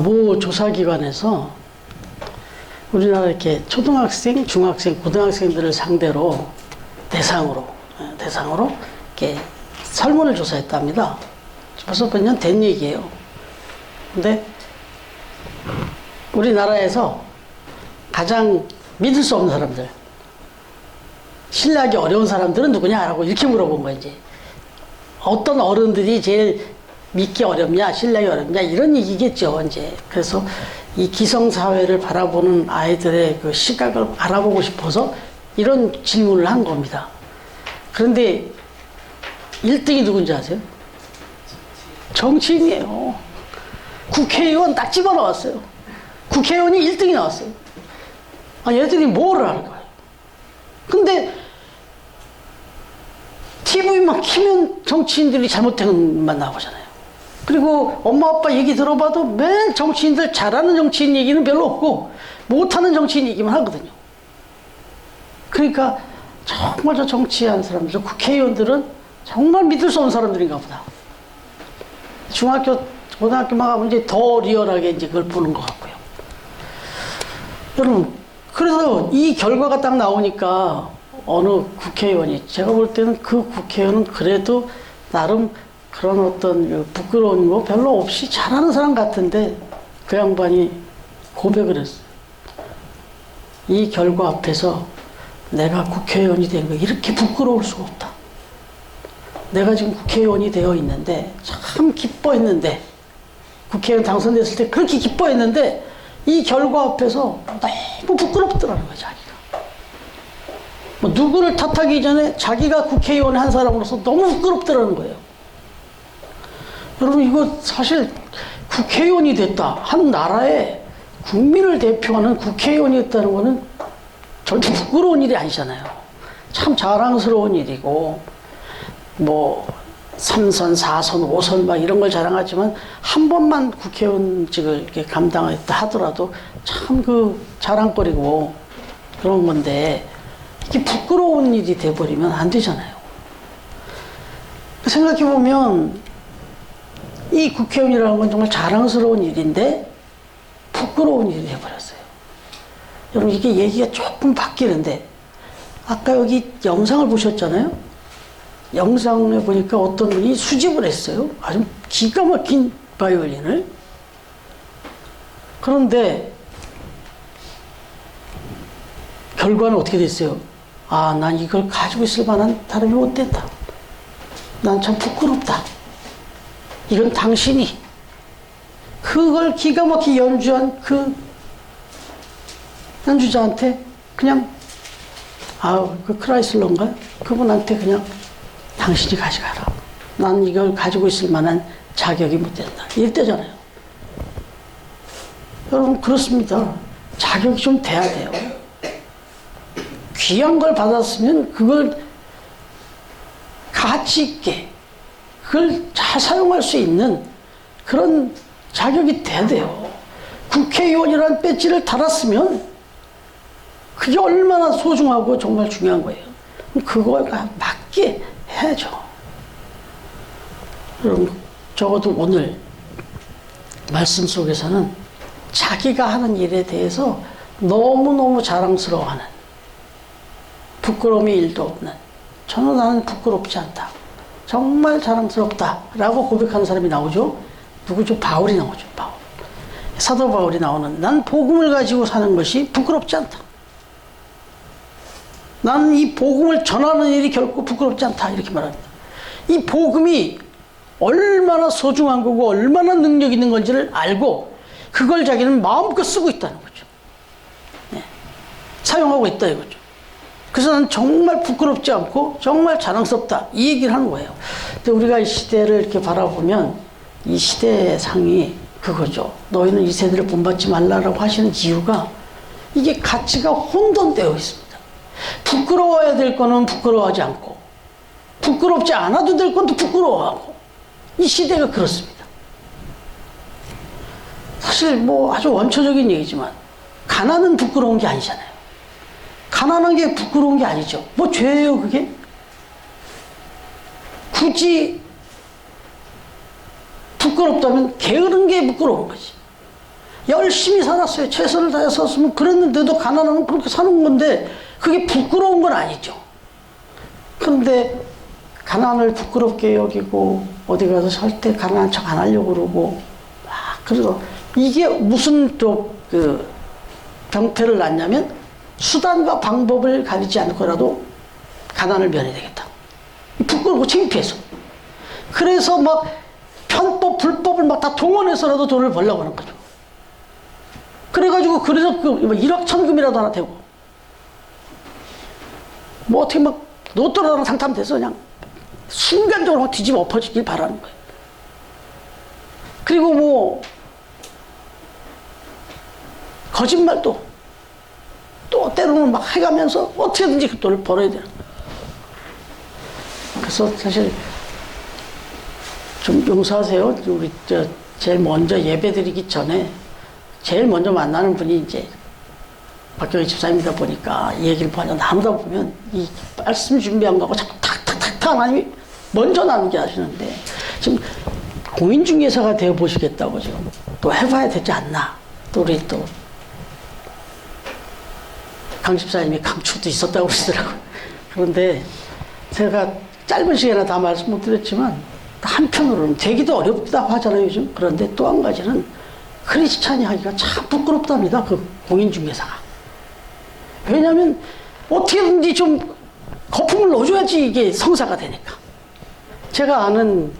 모 조사기관에서 우리나라 이렇게 초등학생, 중학생, 고등학생들을 상대로 대상으로 이렇게 설문을 조사했답니다. 벌써 몇 년 된 얘기예요. 근데 우리나라에서 가장 믿을 수 없는 사람들, 신뢰하기 어려운 사람들은 누구냐라고 이렇게 물어본 거예요. 이제 어떤 어른들이 제일 믿기 어렵냐, 신뢰하기 어렵냐 이런 얘기겠죠. 이제 그래서 이 기성사회를 바라보는 아이들의 그 시각을 알아보고 싶어서 이런 질문을 한 겁니다. 그런데 1등이 누군지 아세요? 정치인이에요. 국회의원 딱 집어넣었어요. 국회의원이 1등이 나왔어요. 아, 얘들이 뭐를 하는 거예요? 근데 TV만 키면 정치인들이 잘못된 것만 나오잖아요. 그리고 엄마 아빠 얘기 들어봐도 맨 정치인들 잘하는 정치인 얘기는 별로 없고 못하는 정치인 얘기만 하거든요. 그러니까 정말 저 정치하는 사람들, 국회의원들은 정말 믿을 수 없는 사람들인가 보다. 중학교, 고등학교만 가면 이제 더 리얼하게 이제 그걸 보는 것 같고요. 여러분, 그래서 이 결과가 딱 나오니까 어느 국회의원이, 제가 볼 때는 그 국회의원은 그래도 나름 그런 어떤 부끄러운 거 별로 없이 잘하는 사람 같은데 그 양반이 고백을 했어요. 이 결과 앞에서 내가 국회의원이 된 거 이렇게 부끄러울 수가 없다. 내가 지금 국회의원이 되어 있는데 참 기뻐했는데, 국회의원 당선됐을 때 그렇게 기뻐했는데 이 결과 앞에서 너무 부끄럽더라는 거야, 자기가. 뭐 누구를 탓하기 전에 자기가 국회의원 한 사람으로서 너무 부끄럽더라는 거예요. 여러분, 이거 사실 국회의원이 됐다, 한 나라의 국민을 대표하는 국회의원이 됐다는 거는 절대 부끄러운 일이 아니잖아요. 참 자랑스러운 일이고, 뭐 3선, 4선, 5선 막 이런 걸 자랑하지만 한 번만 국회의원직을 이렇게 감당했다 하더라도 참 그 자랑거리고 그런 건데, 이게 부끄러운 일이 돼버리면 안 되잖아요. 생각해보면 이 국회의원이라는 건 정말 자랑스러운 일인데 부끄러운 일이 돼버렸어요. 여러분, 이게 얘기가 조금 바뀌는데, 아까 여기 영상을 보셨잖아요. 영상에 보니까 어떤 분이 수집을 했어요. 아주 기가 막힌 바이올린을. 그런데 결과는 어떻게 됐어요? 아, 난 이걸 가지고 있을 만한 사람이 못 됐다. 난 참 부끄럽다. 이건 당신이 그걸 기가 막히게 연주한 그 연주자한테 그냥, 그 크라이슬러인가요? 그분한테 그냥 당신이 가져가라. 난 이걸 가지고 있을 만한 자격이 못 된다. 이랬대잖아요. 여러분, 그렇습니다. 자격이 좀 돼야 돼요. 귀한 걸 받았으면 그걸 가치 있게, 그걸 잘 사용할 수 있는 그런 자격이 돼야 돼요. 국회의원이라는 배지를 달았으면 그게 얼마나 소중하고 정말 중요한 거예요. 그거에 맞게 해야죠. 여러분, 적어도 오늘 말씀 속에서는 자기가 하는 일에 대해서 너무너무 자랑스러워하는, 부끄러움이 1도 없는, 저는 나는 부끄럽지 않다, 정말 자랑스럽다 라고 고백하는 사람이 나오죠. 누구죠? 바울이 나오죠. 바울. 사도 바울이 나오는, 난 복음을 가지고 사는 것이 부끄럽지 않다, 나는 이 복음을 전하는 일이 결코 부끄럽지 않다, 이렇게 말합니다. 이 복음이 얼마나 소중한 거고 얼마나 능력 있는 건지를 알고 그걸 자기는 마음껏 쓰고 있다는 거죠. 네. 사용하고 있다 이거죠. 그래서 난 정말 부끄럽지 않고 정말 자랑스럽다, 이 얘기를 하는 거예요. 근데 우리가 이 시대를 이렇게 바라보면 이 시대상이 그거죠. 너희는 이 세대를 본받지 말라라고 하시는 이유가, 이게 가치가 혼돈되어 있습니다. 부끄러워야 될 거는 부끄러워하지 않고, 부끄럽지 않아도 될 건 또 부끄러워하고, 이 시대가 그렇습니다. 사실 뭐 아주 원초적인 얘기지만 가난은 부끄러운 게 아니잖아요. 가난한 게 부끄러운 게 아니죠. 뭐 죄예요 그게? 굳이 부끄럽다면 게으른 게 부끄러운 거지. 열심히 살았어요. 최선을 다해서 썼으면 그랬는데도 가난하면 그렇게 사는 건데 그게 부끄러운 건 아니죠. 그런데 가난을 부끄럽게 여기고 어디 가서 살 때 가난한 척 안 하려고 그러고 막 그래서 이게 무슨 또 그 병폐를 낳냐면 수단과 방법을 가리지 않고라도 가난을 면해야 되겠다. 부끄럽고 창피해서. 그래서 막 편법, 불법을 막 다 동원해서라도 돈을 벌려고 하는 거죠. 그래가지고 그래서 그 1억 천금이라도 하나 되고 뭐 어떻게 막 로또라는 상담돼서 그냥 순간적으로 막 뒤집어 엎어지길 바라는 거예요. 그리고 뭐 거짓말도 또 때로는 막 해가면서 어떻게든지 그 돈을 벌어야 되는 거예요. 그래서 사실 좀 용서하세요. 우리 제일 먼저 예배 드리기 전에 제일 먼저 만나는 분이 이제 박경희 집사님이다 보니까 이 얘기를 먼저 나누다 보면 이 말씀 준비한 거하고 자꾸 탁탁탁탁 하나님이 먼저 나누게 하시는데 지금 공인중개사가 되어 보시겠다고 지금 또 해봐야 되지 않나. 또 우리 또 강 집사님이 강추도 있었다고 그러시더라고요. 그런데 제가 짧은 시간에 다 말씀 못 드렸지만 한편으로는 되기도 어렵다고 하잖아요, 요즘. 그런데 또 한 가지는 크리스찬이 하기가 참 부끄럽답니다, 그 공인중개사가. 왜냐하면 어떻게든지 좀 거품을 넣어줘야지 이게 성사가 되니까. 제가 아는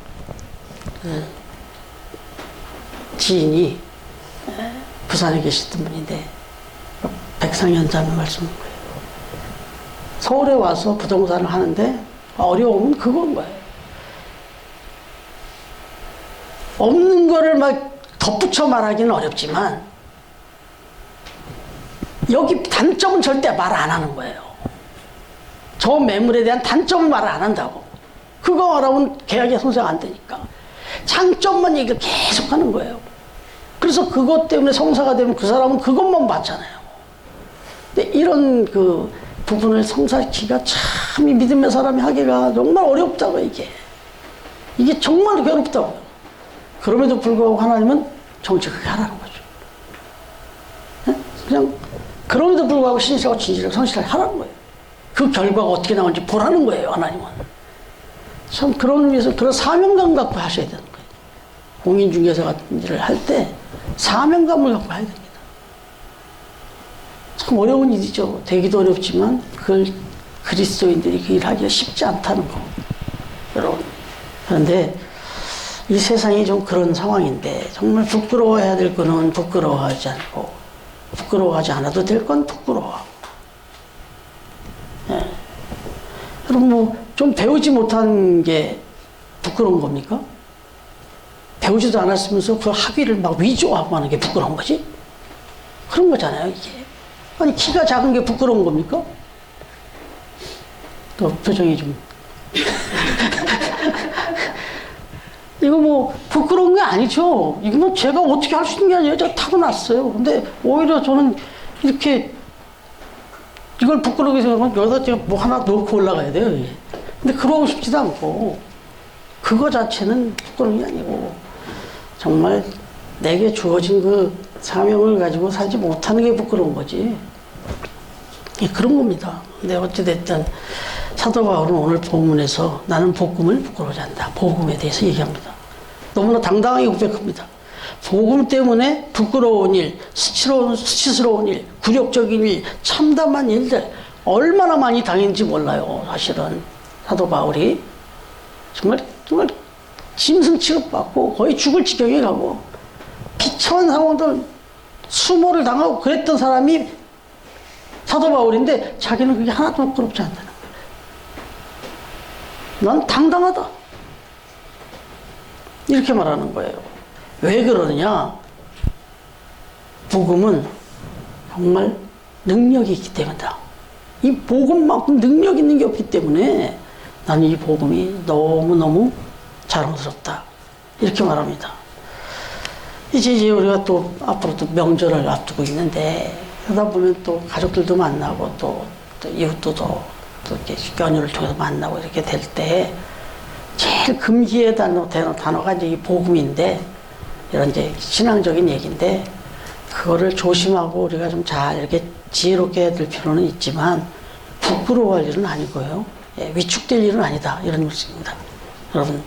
지인이 부산에 계시던 분인데 백상현 자매 말씀인 거예요. 서울에 와서 부동산을 하는데 어려움은 그건 거예요. 없는 거를 막 덧붙여 말하기는 어렵지만 여기 단점은 절대 말 안 하는 거예요. 저 매물에 대한 단점을 말을 안 한다고. 그거 말하면 계약이 성사가 안 되니까. 장점만 얘기를 계속 하는 거예요. 그래서 그것 때문에 성사가 되면 그 사람은 그것만 봤잖아요. 근데 이런 그 부분을 성사시키기가 참 이 믿음의 사람이 하기가 정말 어렵다고 이게. 이게 정말 괴롭다고요. 그럼에도 불구하고 하나님은 정직하게 하라는 거죠. 그냥 그럼에도 불구하고 신실하고 진실하고 성실하게 하라는 거예요. 그 결과가 어떻게 나오는지 보라는 거예요, 하나님은. 참 그런 의미에서 그런 사명감 갖고 하셔야 되는 거예요. 공인중개사 같은 일을 할 때 사명감을 갖고 해야 됩니다. 참 어려운 일이죠. 되기도 어렵지만 그걸 그리스도인들이 그 일을 하기가 쉽지 않다는 거. 여러분. 그런데 이 세상이 좀 그런 상황인데 정말 부끄러워해야 될 거는 부끄러워하지 않고 부끄러워하지 않아도 될 건 부끄러워하고. 예. 여러분 뭐 좀 배우지 못한 게 부끄러운 겁니까? 배우지도 않았으면서 그 학위를 막 위조하고 하는 게 부끄러운 거지? 그런 거잖아요, 이게. 아니, 키가 작은 게 부끄러운 겁니까? 또 표정이 좀. 이거 뭐 부끄러운 게 아니죠. 이거 뭐 제가 어떻게 할 수 있는 게 아니에요. 제가 타고났어요. 근데 오히려 저는 이렇게 이걸 부끄럽게 생각하면 여기다 제가 뭐 하나 넣고 올라가야 돼요. 이게. 근데 그러고 싶지도 않고 그거 자체는 부끄러운 게 아니고 정말 내게 주어진 그 사명을 가지고 살지 못하는 게 부끄러운 거지. 예, 그런 겁니다. 근데 어찌됐든 사도 바울은 오늘 본문에서 나는 복음을 부끄러워하지 않는다. 복음에 대해서 얘기합니다. 너무나 당당하게 고백합니다. 복음 때문에 부끄러운 일, 수치스러운 일, 굴욕적인 일, 참담한 일들 얼마나 많이 당했는지 몰라요. 사실은 사도 바울이 정말 짐승 취급받고 거의 죽을 지경에 가고 비참한 상황들 수모를 당하고 그랬던 사람이 사도 바울인데 자기는 그게 하나도 부끄럽지 않다는 거예요. 난 당당하다. 이렇게 말하는 거예요. 왜 그러느냐? 복음은 정말 능력이 있기 때문이다. 이 복음만큼 능력 있는 게 없기 때문에 나는 이 복음이 너무너무 자랑스럽다. 이렇게 말합니다. 이제 우리가 또 앞으로 또 명절을 앞두고 있는데 그러다 보면 또 가족들도 만나고 또 이웃도 또 이렇게 연휴를 통해서 만나고 이렇게 될 때 제일 금기의 단어가 이제 이 복음인데 이런 이제 신앙적인 얘기인데 그거를 조심하고 우리가 좀 잘 이렇게 지혜롭게 해야 될 필요는 있지만 부끄러워할 일은 아니고요. 예, 위축될 일은 아니다. 이런 것입니다. 여러분,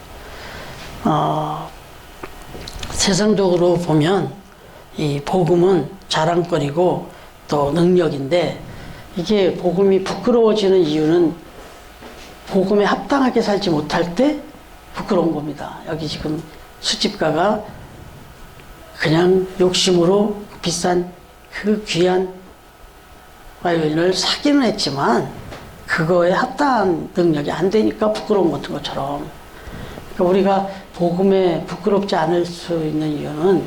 세상적으로 보면 이 복음은 자랑거리고 또 능력인데 이게 복음이 부끄러워지는 이유는 복음에 합당하게 살지 못할 때 부끄러운 겁니다. 여기 지금 수집가가 그냥 욕심으로 비싼 그 귀한 바이올린을 사기는 했지만 그거에 합당한 능력이 안 되니까 부끄러운 것처럼, 그러니까 우리가 복음에 부끄럽지 않을 수 있는 이유는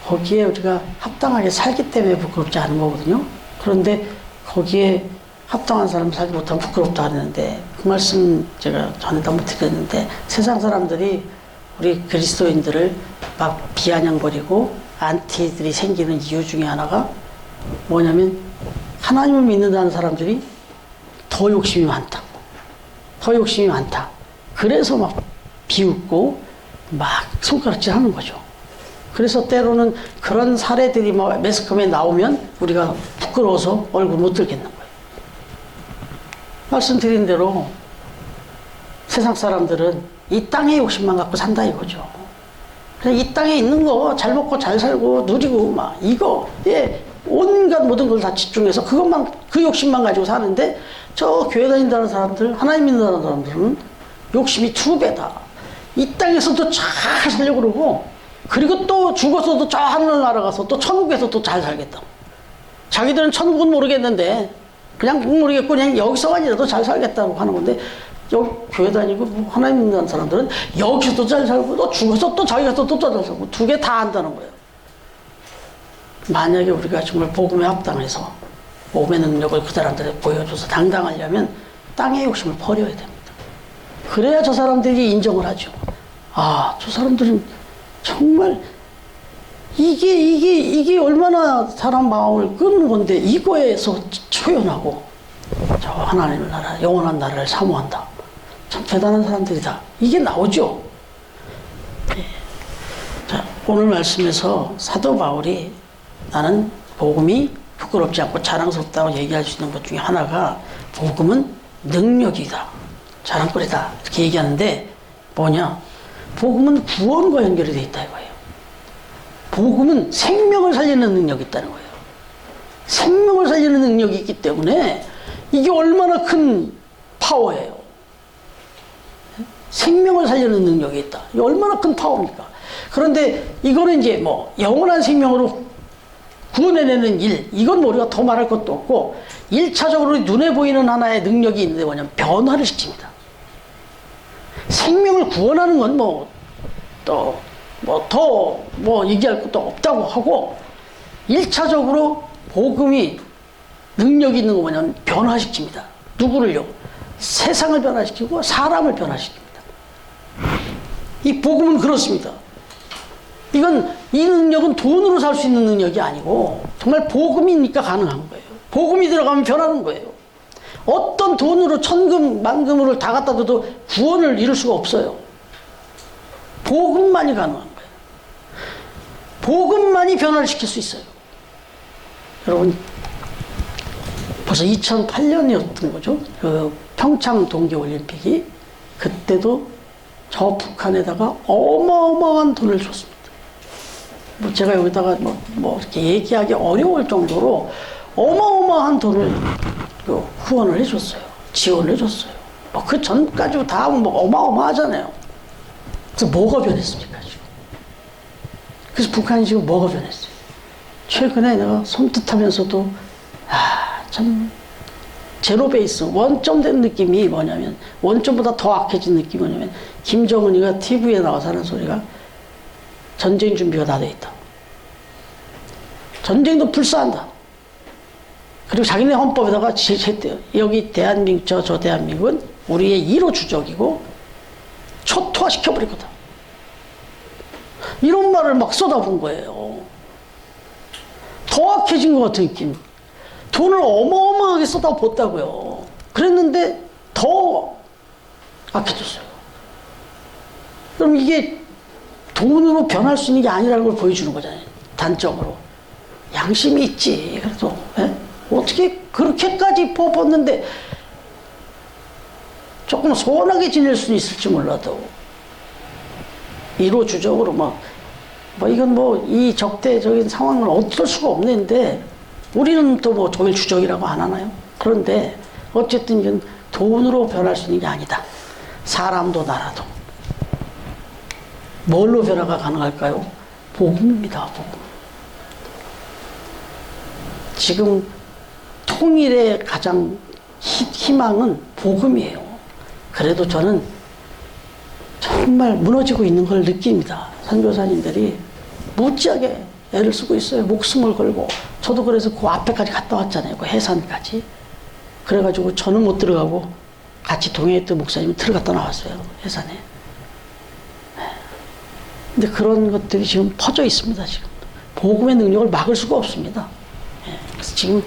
거기에 우리가 합당하게 살기 때문에 부끄럽지 않은 거거든요. 그런데 거기에 합당한 사람 살지 못하면 부끄럽다 하는데, 그 말씀 제가 전에도 한번 드렸는데, 세상 사람들이 우리 그리스도인들을 막 비아냥거리고 안티들이 생기는 이유 중에 하나가 뭐냐면 하나님을 믿는다는 사람들이 더 욕심이 많다. 더 욕심이 많다. 그래서 막 비웃고 막 손가락질 하는 거죠. 그래서 때로는 그런 사례들이 막 매스컴에 나오면 우리가 부끄러워서 얼굴 못 들겠는 거예요. 말씀드린 대로 세상 사람들은 이 땅의 욕심만 갖고 산다 이거죠. 그냥 이 땅에 있는 거 잘 먹고 잘 살고 누리고 막 이거에 온갖 모든 걸 다 집중해서 그것만, 그 욕심만 가지고 사는데, 저 교회 다닌다는 사람들, 하나님 믿는다는 사람들은 욕심이 2배다. 이 땅에서도 잘 살려고 그러고, 그리고 또 죽어서도 저 하늘나라 가서 또 천국에서 또 잘 살겠다. 자기들은 천국은 모르겠는데 그냥 모르겠고 그냥 여기서만이라도 잘 살겠다고 하는 건데, 여기 교회 다니고 뭐 하나님 믿는 사람들은 여기서도 잘 살고 또 죽어서 또 자기가 또 잘 살고 2개 다 한다는 거예요. 만약에 우리가 정말 복음에 합당해서 복음의 능력을 그 사람들에 보여줘서 당당하려면 땅의 욕심을 버려야 됩니다. 그래야 저 사람들이 인정을 하죠. 아, 저 사람들은 정말 이게 얼마나 사람 마음을 끄는 건데 이거에서 초연하고 저 하나님의 나라, 영원한 나라를 사모한다. 참 대단한 사람들이다. 이게 나오죠. 예. 자, 오늘 말씀에서 사도 바울이 나는 복음이 부끄럽지 않고 자랑스럽다고 얘기할 수 있는 것 중에 하나가 복음은 능력이다. 자랑거리다. 이렇게 얘기하는데 뭐냐? 복음은 구원과 연결이 되어 있다 이거예요. 복음은 생명을 살리는 능력이 있다는 거예요. 생명을 살리는 능력이 있기 때문에 이게 얼마나 큰 파워예요. 생명을 살리는 능력이 있다. 이게 얼마나 큰 파워입니까? 그런데 이거는 이제 뭐 영원한 생명으로 구원해내는 일, 이건 뭐 우리가 더 말할 것도 없고, 1차적으로 눈에 보이는 하나의 능력이 있는데 뭐냐면 변화를 시킵니다. 생명을 구원하는 건 뭐 또 더 얘기할 것도 없다고 하고, 1차적으로 복음이 능력이 있는 거 뭐냐면 변화시킵니다. 누구를요? 세상을 변화시키고 사람을 변화시킵니다. 이 복음은 그렇습니다. 이 능력은 돈으로 살 수 있는 능력이 아니고 정말 복음이니까 가능한 거예요. 복음이 들어가면 변하는 거예요. 어떤 돈으로 천금 만금을 다 갖다 둬도 구원을 이룰 수가 없어요. 복음만이 가능한 거예요. 복음만이 변화를 시킬 수 있어요. 여러분, 벌써 2008년이었던 거죠. 그 평창 동계올림픽이. 그때도 저 북한에다가 어마어마한 돈을 줬습니다. 뭐 제가 여기다가 뭐 이렇게 얘기하기 어려울 정도로 어마어마한 돈을 후원을 해줬어요. 지원을 해줬어요. 뭐 그 전까지 다 뭐 어마어마하잖아요. 그래서 뭐가 변했습니까, 지금? 그래서 북한이 지금 뭐가 변했어요? 최근에 내가 섬뜩하면서도, 참, 제로 베이스, 원점된 느낌이 뭐냐면, 원점보다 더 악해진 느낌이 뭐냐면, 김정은이가 TV에 나와서 하는 소리가 전쟁 준비가 다 돼 있다. 전쟁도 불사한다. 그리고 자기네 헌법에다가 여기 대한민국, 저 대한민국은 우리의 1호 주적이고 초토화시켜버릴 거다. 이런 말을 막 쏟아본 거예요. 더 악해진 것 같은 느낌. 돈을 어마어마하게 쏟아붓다고요. 그랬는데 더 악해졌어요. 그럼 이게 돈으로 변할 수 있는 게 아니라는 걸 보여주는 거잖아요. 단적으로. 양심이 있지. 그래도 예? 어떻게 그렇게까지 뽑았는데 조금 소원하게 지낼 수는 있을지 몰라도 이로주적으로 뭐 이건 뭐 이 적대적인 상황은 어쩔 수가 없는데 우리는 또 뭐 조일주적이라고 안 하나요? 그런데 어쨌든 이건 돈으로 변할 수 있는 게 아니다. 사람도 나라도. 뭘로 변화가 가능할까요? 복음입니다. 복음. 지금 통일의 가장 희망은 복음이에요. 그래도 저는 정말 무너지고 있는 걸 느낍니다. 선교사님들이 무지하게 애를 쓰고 있어요. 목숨을 걸고. 저도 그래서 그 앞에까지 갔다 왔잖아요. 그 해산까지. 그래가지고 저는 못 들어가고 같이 동행했던 목사님은 들어갔다 나왔어요. 해산에. 근데 그런 것들이 지금 퍼져 있습니다. 지금 복음의 능력을 막을 수가 없습니다. 그래서 지금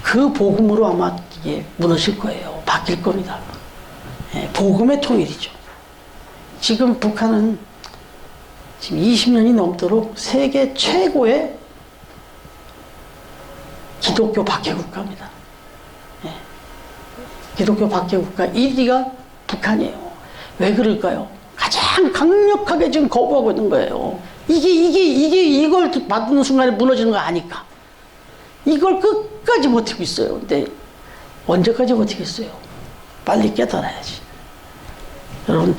그 복음으로 아마 이게 무너질 거예요. 바뀔 겁니다. 복음의 통일이죠. 지금 북한은 지금 20년이 넘도록 세계 최고의 기독교 박해 국가입니다. 기독교 박해 국가 1위가 북한이에요. 왜 그럴까요? 가장 강력하게 지금 거부하고 있는 거예요. 이걸 받는 순간에 무너지는 거 아니까. 이걸 끝까지 버티고 있어요. 근데 언제까지 버티겠어요? 빨리 깨달아야지. 여러분,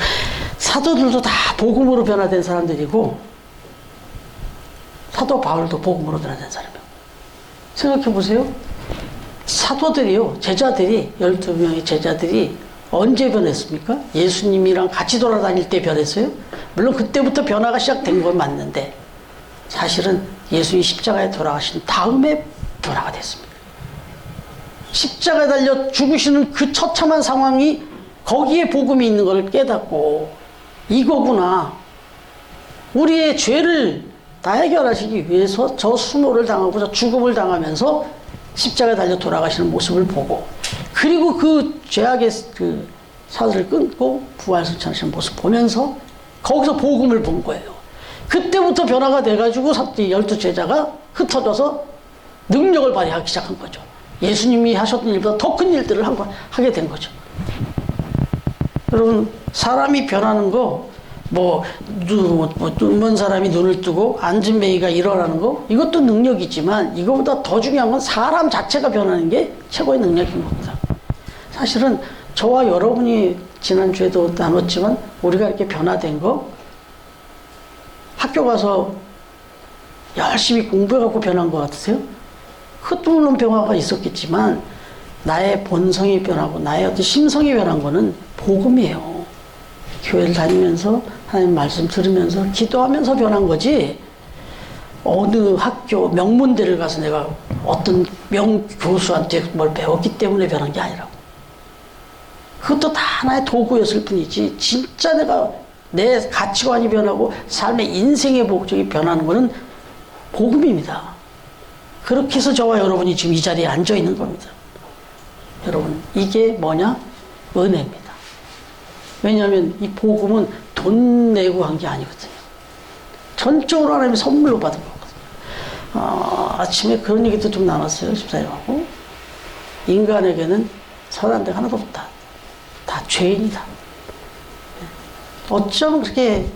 사도들도 다 복음으로 변화된 사람들이고 사도 바울도 복음으로 변화된 사람이에요. 생각해 보세요. 사도들이요, 제자들이 12명의 제자들이 언제 변했습니까? 예수님이랑 같이 돌아다닐 때 변했어요? 물론 그때부터 변화가 시작된 건 맞는데 사실은 예수님 십자가에 돌아가신 다음에 변화가 됐습니다. 십자가에 달려 죽으시는 그 처참한 상황이 거기에 복음이 있는 걸 깨닫고 이거구나. 우리의 죄를 다 해결하시기 위해서 저 수모를 당하고 저 죽음을 당하면서 십자가에 달려 돌아가시는 모습을 보고 그리고 그 죄악의 그 사슬을 끊고 부활승천하시는 모습 보면서 거기서 복음을 본 거예요. 그때부터 변화가 돼가지고 12 제자가 흩어져서 능력을 발휘하기 시작한 거죠. 예수님이 하셨던 일보다 더 큰 일들을 하게 된 거죠. 여러분, 사람이 변하는 거, 눈먼 사람이 눈을 뜨고 앉은 매이가 일어나는 거, 이것도 능력이지만 이거보다 더 중요한 건 사람 자체가 변하는 게 최고의 능력인 겁니다. 사실은 저와 여러분이 지난주에도 나눴지만 우리가 이렇게 변화된 거, 학교 가서 열심히 공부해갖고 변한 것 같으세요? 그것도 물론 변화가 있었겠지만 나의 본성이 변하고 나의 어떤 심성이 변한 거는 복음이에요. 교회를 다니면서 하나님 말씀 들으면서 기도하면서 변한 거지 어느 학교 명문대를 가서 내가 어떤 명교수한테 뭘 배웠기 때문에 변한 게 아니라고. 그것도 다 하나의 도구였을 뿐이지 진짜 내가 내 가치관이 변하고 삶의 인생의 목적이 변하는 거는 복음입니다. 그렇게 해서 저와 여러분이 지금 이 자리에 앉아 있는 겁니다. 여러분, 이게 뭐냐? 은혜입니다. 왜냐하면 이 복음은 돈 내고 한 게 아니거든요. 전적으로 하나님의 선물로 받은 거거든요. 아침에 그런 얘기도 좀 나눴어요. 집사님하고. 인간에게는 선한 데가 하나도 없다. 다 죄인이다. 어쩜 그렇게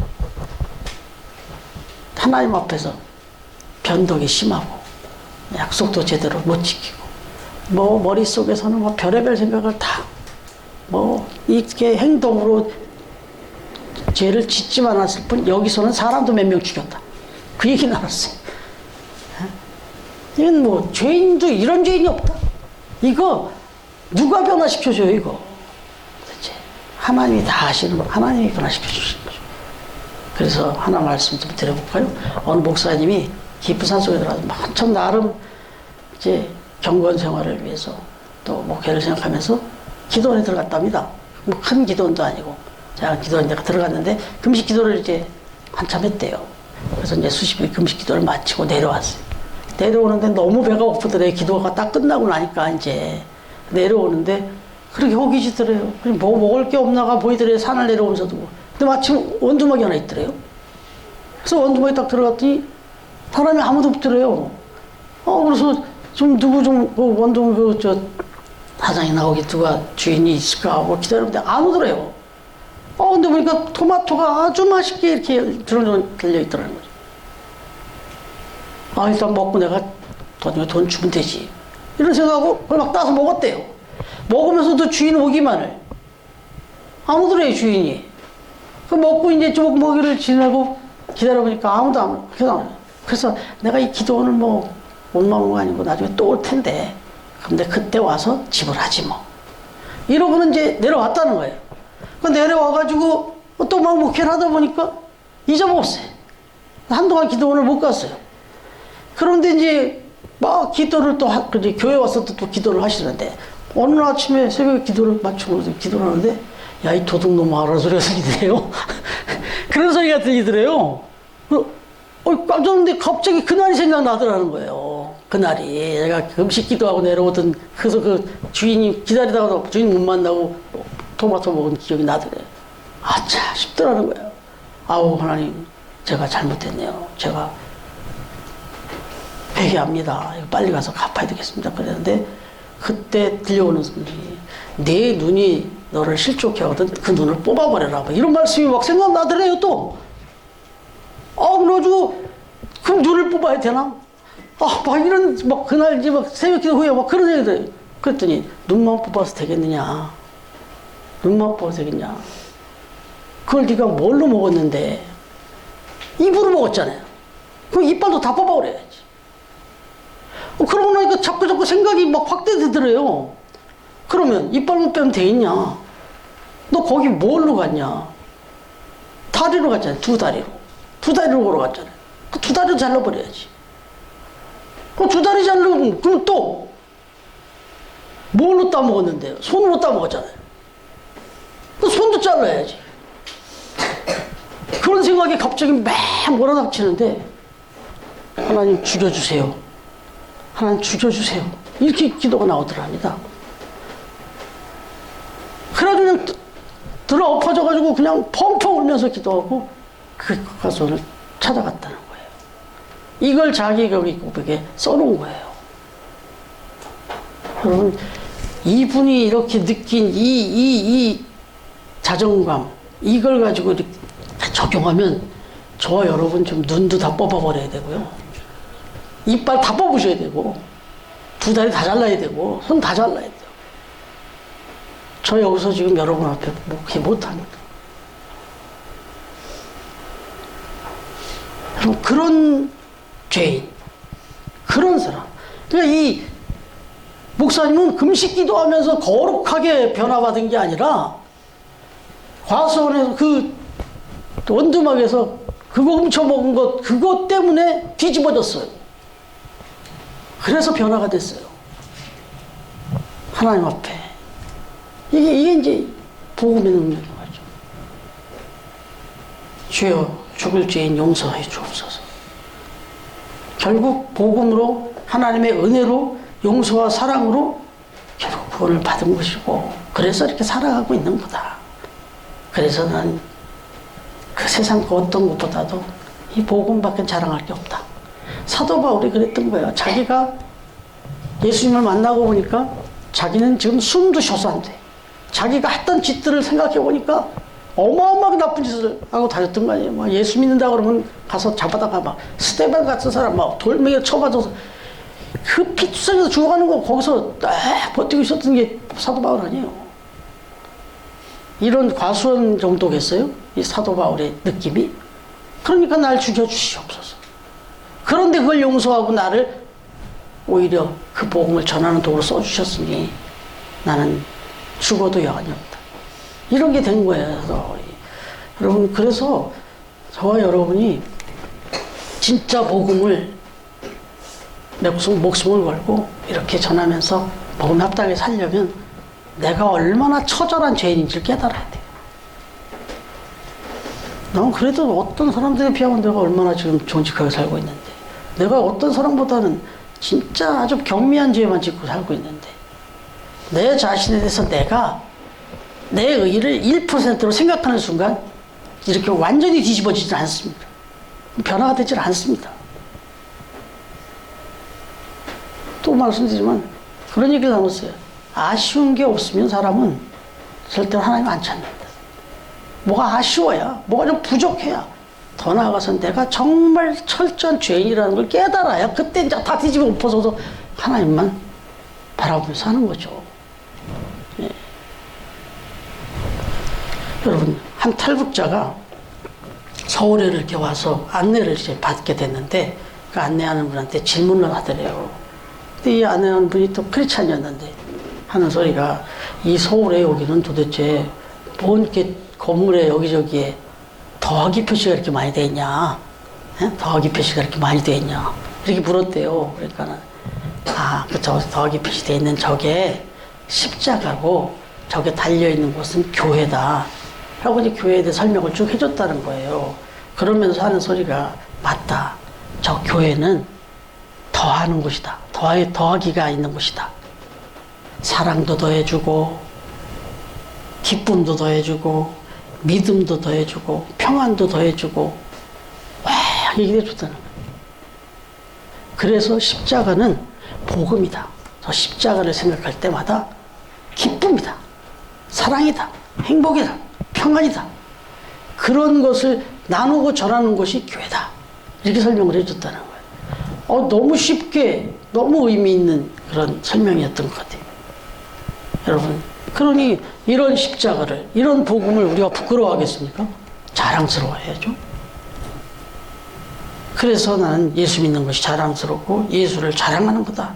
하나님 앞에서 변덕이 심하고 약속도 제대로 못 지키고 머릿속에서는 별의별 생각을 다 이렇게 행동으로 죄를 짓지만 않았을 뿐 여기서는 사람도 몇 명 죽였다. 그 얘기 나눴어요. 이건 죄인도 이런 죄인이 없다. 이거 누가 변화시켜줘요 이거. 도대체 하나님이 다 아시는 거 하나님이 변화시켜 주시는 거죠. 그래서 하나 말씀 좀 드려볼까요? 어느 목사님이 깊은 산속에 들어가서 한참 나름 이제 경건 생활을 위해서 또 목회를 생각하면서 기도원에 들어갔답니다. 큰 기도원도 아니고 작은 기도원에 내가 들어갔는데 금식 기도를 이제 한참 했대요. 그래서 이제 수십 일 금식 기도를 마치고 내려왔어요. 내려오는데 너무 배가 고프더래요. 기도가 딱 끝나고 나니까 이제 내려오는데 그렇게 호기지더래요. 뭐 먹을 게 없나가 보이더래요. 산을 내려오면서도. 근데 마침 원두막이 하나 있더래요. 그래서 원두막에 딱 들어갔더니 사람이 아무도 없더래요. 그래서 좀 누구 좀, 원동 사장이 나오기 누가 주인이 있을까 하고 기다리는데 안 오더래요. 근데 보니까 토마토가 아주 맛있게 이렇게 들려있더라는 거죠. 일단 먹고 내가 돈 주면 되지. 이런 생각하고 그걸 막 따서 먹었대요. 먹으면서도 주인 오기만 해. 안 오더래요, 주인이. 그 먹고 이제 좀 먹이를 지내고 기다려보니까 아무도 안 오더래요. 그래서 내가 이 기도원을 못 먹는 거 아니고 나중에 또 올 텐데. 근데 그때 와서 지불하지 뭐. 이러고는 이제 내려왔다는 거예요. 내려와가지고 또 막 목회를 하다 보니까 잊어먹었어요. 한동안 기도원을 못 갔어요. 그런데 이제 막 기도를 이제 교회 와서 또 기도를 하시는데 어느 날 아침에 새벽에 기도를 맞추고 기도를 하는데 야, 이 도둑놈 알아 소리가 들리더래요. 그런 소리가 들리더래요. 깜짝 놀랐는데 갑자기 그날이 생각나더라는 거예요. 그날이 내가 음식 기도하고 내려오던 그래서 그 주인이 기다리다가 주인 못 만나고 토마토 먹은 기억이 나더래요. 아차 싶더라는 거예요. 하나님 제가 잘못했네요. 제가 회개합니다. 빨리 가서 갚아야 되겠습니다. 그랬는데 그때 들려오는 소리 내 눈이 너를 실족해 하거든 그 눈을 뽑아버려라 이런 말씀이 막 생각나더래요. 또 그래가지고 그럼 눈을 뽑아야 되나? 그날 이제 새벽 기도 후에 그런 얘기들. 그랬더니 눈만 뽑아서 되겠느냐? 눈만 뽑아서 되겠냐? 그걸 네가 뭘로 먹었는데? 입으로 먹었잖아요. 그럼 이빨도 다 뽑아버려야지. 그러고 나니까 자꾸 생각이 확대되더래요. 그러면 이빨만 빼면 되겠냐? 너 거기 뭘로 갔냐? 다리로 갔잖아요. 두 다리로 걸어갔잖아요. 그 두 다리로 잘라버려야지. 그 두 다리 자르면 그럼 또 뭘로 따먹었는데요? 손으로 따먹었잖아요. 그 손도 잘라야지. 그런 생각이 갑자기 막 몰아닥치는데 하나님 죽여주세요. 하나님 죽여주세요. 이렇게 기도가 나오더랍니다. 그래가지고 그냥 들어 엎어져가지고 그냥 펑펑 울면서 기도하고 그 가수를 찾아갔다는 거예요. 이걸 자기 고백에 써놓은 거예요. 여러분, 이분이 이렇게 느낀 이 자존감, 이걸 가지고 이렇게 적용하면 저와 여러분 좀 눈도 다 뽑아버려야 되고요. 이빨 다 뽑으셔야 되고, 두 다리 다 잘라야 되고, 손 다 잘라야 돼요. 저 여기서 지금 여러분 앞에 목회 못합니다. 여러분, 그런 죄인, 그런 사람. 그러니까 이 목사님은 금식 기도하면서 거룩하게 변화받은 게 아니라 과수원에서 그 원두막에서 그거 훔쳐먹은 것, 그것 때문에 뒤집어졌어요. 그래서 변화가 됐어요. 하나님 앞에. 이게 이제 복음의 능력인 거죠. 주여, 죽을 죄인 용서해 주옵소서. 결국 복음으로 하나님의 은혜로 용서와 사랑으로 결국 구원을 받은 것이고 그래서 이렇게 살아가고 있는 거다. 그래서 난 그 세상 그 어떤 것보다도 이 복음밖에 자랑할 게 없다. 사도 바울이 그랬던 거예요. 자기가 예수님을 만나고 보니까 자기는 지금 숨도 쉬어서 안 돼. 자기가 했던 짓들을 생각해 보니까 어마어마하게 나쁜 짓을 하고 다녔던 거 아니에요. 예수 믿는다 그러면 가서 잡아다가 스테반 같은 사람 돌멩이에 쳐맞아서 그 피투성에서 죽어가는 거 거기서 딱 버티고 있었던 게 사도 바울 아니에요. 이런 과수원 정도겠어요? 이 사도 바울의 느낌이. 그러니까 날 죽여주시옵소서. 그런데 그걸 용서하고 나를 오히려 그 복음을 전하는 도구로 써주셨으니 나는 죽어도 여한이 없다. 이런 게 된 거예요. 여러분, 그래서 저와 여러분이 진짜 복음을 목숨을 걸고 이렇게 전하면서 복음 합당하게 살려면 내가 얼마나 처절한 죄인인지를 깨달아야 돼요. 난 그래도 어떤 사람들에 비하면 내가 얼마나 지금 정직하게 살고 있는데, 내가 어떤 사람보다는 진짜 아주 경미한 죄만 짓고 살고 있는데, 내 자신에 대해서 내가 내 의의를 1%로 생각하는 순간 이렇게 완전히 뒤집어지지 않습니다. 변화가 되지 않습니다. 또 말씀드리지만 그런 얘기를 나눴어요. 아쉬운 게 없으면 사람은 절대 하나님 안 찾는다. 뭐가 아쉬워야, 뭐가 좀 부족해야, 더 나아가서 내가 정말 철저한 죄인이라는 걸 깨달아야 그때 이제 다 뒤집어 엎어서서 하나님만 바라보면서 사는 거죠. 예. 여러분, 한 탈북자가 서울에 이렇게 와서 안내를 이제 받게 됐는데 그 안내하는 분한테 질문을 하더래요. 근데 이 안내하는 분이 또 크리스찬이었는데 하는 소리가 이 서울에 여기는 도대체 뭔 이렇게 건물에 여기저기에 더하기 표시가 이렇게 많이 돼 있냐? 예? 더하기 표시가 이렇게 많이 돼 있냐? 이렇게 물었대요. 그러니까는 저 더하기 표시돼 있는 저게 십자가고 저게 달려 있는 곳은 교회다. 라고 이제 교회에 대해 설명을 쭉 해줬다는 거예요. 그러면서 하는 소리가 맞다. 저 교회는 더하는 곳이다. 더하기가 있는 곳이다. 사랑도 더해주고 기쁨도 더해주고 믿음도 더해주고 평안도 더해주고 와 얘기해 줬다는 거예요. 그래서 십자가는 복음이다. 저 십자가를 생각할 때마다 기쁨이다. 사랑이다. 행복이다. 평안이다. 그런 것을 나누고 전하는 것이 교회다. 이렇게 설명을 해줬다는 거예요. 너무 쉽게 너무 의미 있는 그런 설명이었던 것 같아요. 여러분, 그러니 이런 십자가를, 이런 복음을 우리가 부끄러워하겠습니까? 자랑스러워해야죠. 그래서 나는 예수 믿는 것이 자랑스럽고 예수를 자랑하는 거다.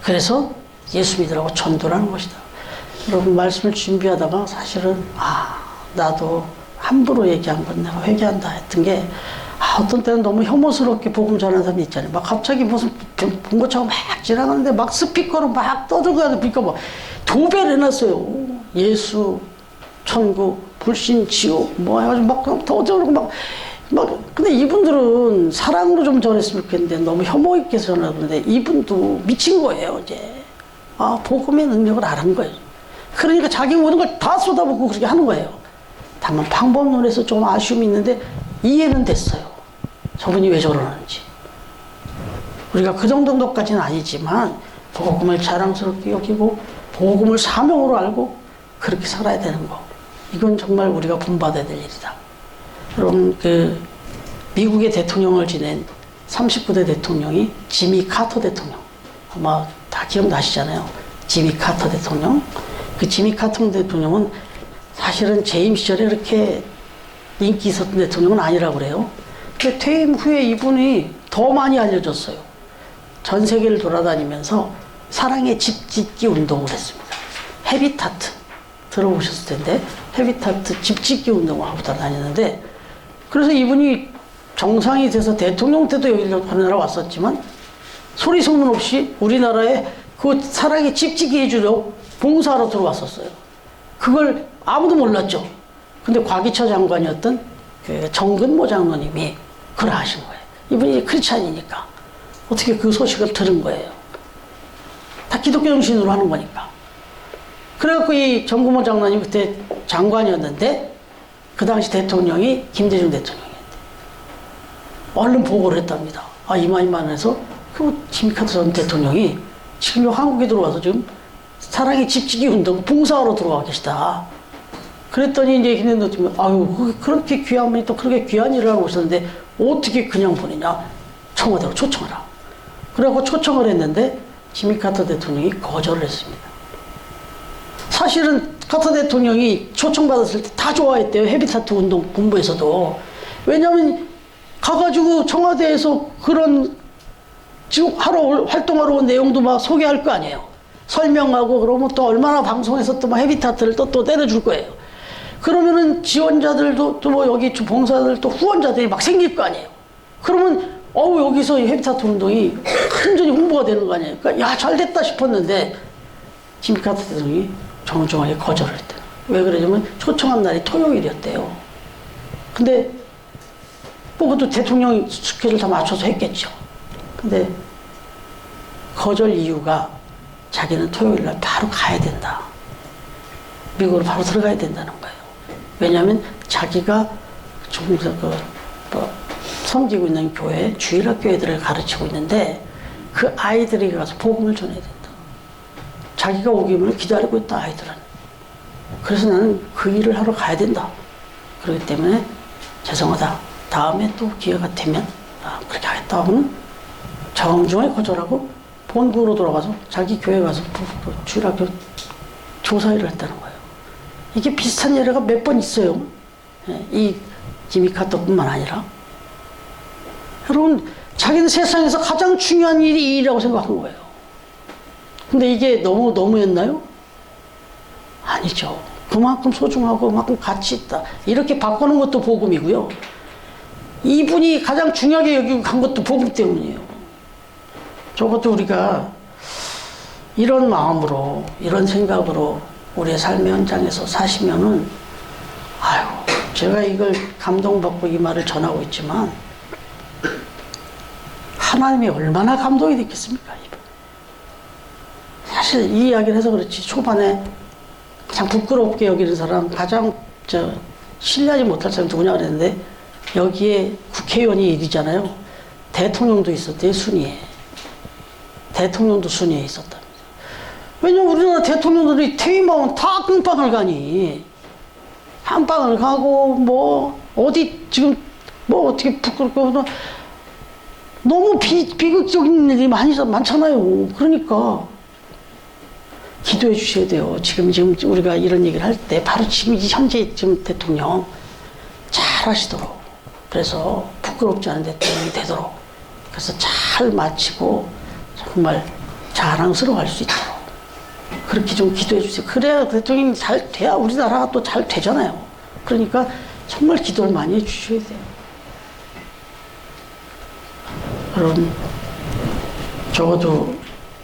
그래서 예수 믿으라고 전도하는 것이다. 여러분, 말씀을 준비하다가 사실은 나도 함부로 얘기한 건 내가 회개한다 했던 게 어떤 때는 너무 혐오스럽게 복음 전하는 사람이 있잖아요. 막 갑자기 무슨 본거처럼 막 지나가는데 막 스피커로 막 떠들고 하니까 막 도배를 해놨어요. 예수, 천국, 불신, 지옥 뭐 해가지고 막 떠들고 막 근데 이분들은 사랑으로 좀 전했으면 좋겠는데 너무 혐오 있게 전하는데 이분도 미친 거예요. 이제 복음의 능력을 알은 거예요. 그러니까 자기 모든 걸 다 쏟아붓고 그렇게 하는 거예요. 다만 방법론에서 좀 아쉬움이 있는데 이해는 됐어요. 저분이 왜 저러는지. 우리가 그 정도까지는 아니지만 복음을 자랑스럽게 여기고 복음을 사명으로 알고 그렇게 살아야 되는 거. 이건 정말 우리가 본받아야 될 일이다. 여러분, 미국의 대통령을 지낸 39대 대통령이 지미 카터 대통령. 아마 다 기억나시잖아요. 지미 카터 대통령. 그 지미 카터 대통령은 사실은 재임 시절에 이렇게 인기 있었던 대통령은 아니라고 그래요. 근데 퇴임 후에 이분이 더 많이 알려졌어요. 전 세계를 돌아다니면서 사랑의 집 짓기 운동을 했습니다. 헤비타트 들어보셨을 텐데 헤비타트 집 짓기 운동을 하고 다녔는데 그래서 이분이 정상이 돼서 대통령 때도 여기를 하느라 왔었지만 소리 소문 없이 우리나라에 그 사랑의 집 짓기 해주려고 봉사하러 들어왔었어요. 그걸 아무도 몰랐죠. 근데 과기처 장관이었던 그 정근모 장로님이 그걸 하신 거예요. 이분이 크리스찬이니까 어떻게 그 소식을 들은 거예요. 다 기독교 정신으로 하는 거니까. 그래갖고 이 정근모 장로님 그때 장관이었는데 그 당시 대통령이 김대중 대통령이었대. 얼른 보고를 했답니다. 이만해서 그 지미 카터 전 대통령이 지금 한국에 들어와서 지금 사랑의 집지기 운동 봉사하러 들어와 계시다. 그랬더니 이제 김대중 대통령이 그렇게 귀한 분이 또 그렇게 귀한 일을 하고 오셨는데 어떻게 그냥 보내냐. 청와대로 초청하라. 그래갖고 초청을 했는데 지미 카터 대통령이 거절을 했습니다. 사실은 카터 대통령이 초청받았을 때 다 좋아했대요. 헤비타트 운동 본부에서도. 왜냐하면 가가지고 청와대에서 그런 지금 활동하러 온 내용도 막 소개할 거 아니에요. 설명하고 그러면 또 얼마나 방송에서 또 막 헤비타트를 또 때려줄 거예요. 그러면은 지원자들도 또 뭐 여기 봉사들 또 후원자들이 막 생길 거 아니에요. 그러면 여기서 이 헤비타트 운동이 완전히 홍보가 되는 거 아니에요. 그러니까 잘 됐다 싶었는데 지미 카터 대통령이 정중하게 거절을 했대요. 왜 그러냐면 초청한 날이 토요일이었대요. 근데 그것도 대통령 스케줄 다 맞춰서 했겠죠. 근데 거절 이유가 자기는 토요일 날 바로 가야 된다. 미국으로 바로 들어가야 된다는 거예요. 왜냐하면 자기가 섬기고 있는 교회, 주일학교 애들을 가르치고 있는데 그 아이들에게 가서 복음을 전해야 된다. 자기가 오기를 기다리고 있다, 아이들은. 그래서 나는 그 일을 하러 가야 된다. 그렇기 때문에 죄송하다. 다음에 또 기회가 되면 그렇게 하겠다 하고는 정중하게 거절하고 본국으로 돌아가서 자기 교회 가서 주일학교 조사일을 했다는 거예요. 이게 비슷한 예가 몇 번 있어요. 이 지미 카터뿐만 아니라. 여러분, 자기는 세상에서 가장 중요한 일이 이 일이라고 생각한 거예요. 근데 이게 너무했나요? 아니죠. 그만큼 소중하고 그만큼 가치 있다. 이렇게 바꾸는 것도 복음이고요. 이분이 가장 중요하게 여기고 간 것도 복음 때문이에요. 적어도 우리가 이런 마음으로, 이런 생각으로 우리의 삶의 현장에서 사시면은, 아유, 제가 이걸 감동받고 이 말을 전하고 있지만, 하나님이 얼마나 감동이 됐겠습니까? 사실 이 이야기를 해서 그렇지, 초반에 가장 부끄럽게 여기는 사람, 가장 신뢰하지 못할 사람이 누구냐 그랬는데, 여기에 국회의원이 일이잖아요. 대통령도 있었대요, 순위에. 대통령도 순위에 있었답니다. 왜냐면 우리나라 대통령들이 퇴임하면 다 깜빵을 가니. 한방을 가고, 뭐, 어디 지금, 뭐 어떻게 부끄럽고, 너무 비극적인 일이 많잖아요. 그러니까, 기도해 주셔야 돼요. 지금 우리가 이런 얘기를 할 때, 바로 지금 현재 지금 대통령 잘 하시도록. 그래서 부끄럽지 않은 대통령이 되도록. 그래서 잘 마치고, 정말 자랑스러워 할 수 있도록. 그렇게 좀 기도해 주세요. 그래야 대통령이 잘 돼야 우리나라가 또 잘 되잖아요. 그러니까 정말 기도를 많이 해 주셔야 돼요. 그럼 적어도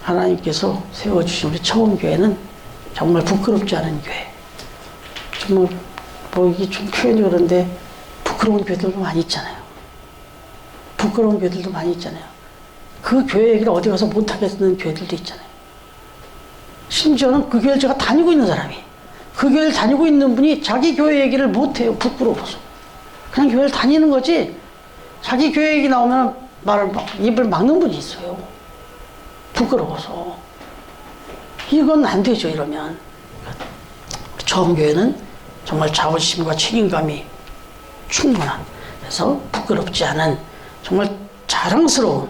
하나님께서 세워주신 우리 처음교회는 정말 부끄럽지 않은 교회. 정말 뭐 이게 좀 표현이 그런데 부끄러운 교회들도 많이 있잖아요. 부끄러운 교회들도 많이 있잖아요. 그 교회 얘기를 어디 가서 못하겠는 교회들도 있잖아요. 심지어는 그 교회를 제가 다니고 있는 사람이, 그 교회를 다니고 있는 분이 자기 교회 얘기를 못해요. 부끄러워서. 그냥 교회를 다니는 거지, 자기 교회 얘기 나오면 입을 막는 분이 있어요. 부끄러워서. 이건 안 되죠, 이러면. 처음 교회는 정말 자부심과 책임감이 충분한, 그래서 부끄럽지 않은 정말 자랑스러운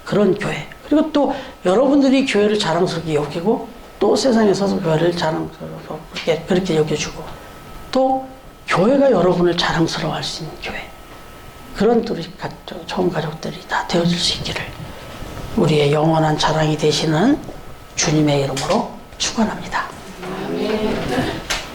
그런 교회. 그리고 또 여러분들이 교회를 자랑스럽게 여기고, 또 세상에 서서 교회를 자랑스럽게 그렇게 여겨주고, 또 교회가 여러분을 자랑스러워 할 수 있는 교회. 그런 우리 처음 가족들이 다 되어줄 수 있기를 우리의 영원한 자랑이 되시는 주님의 이름으로 축원합니다.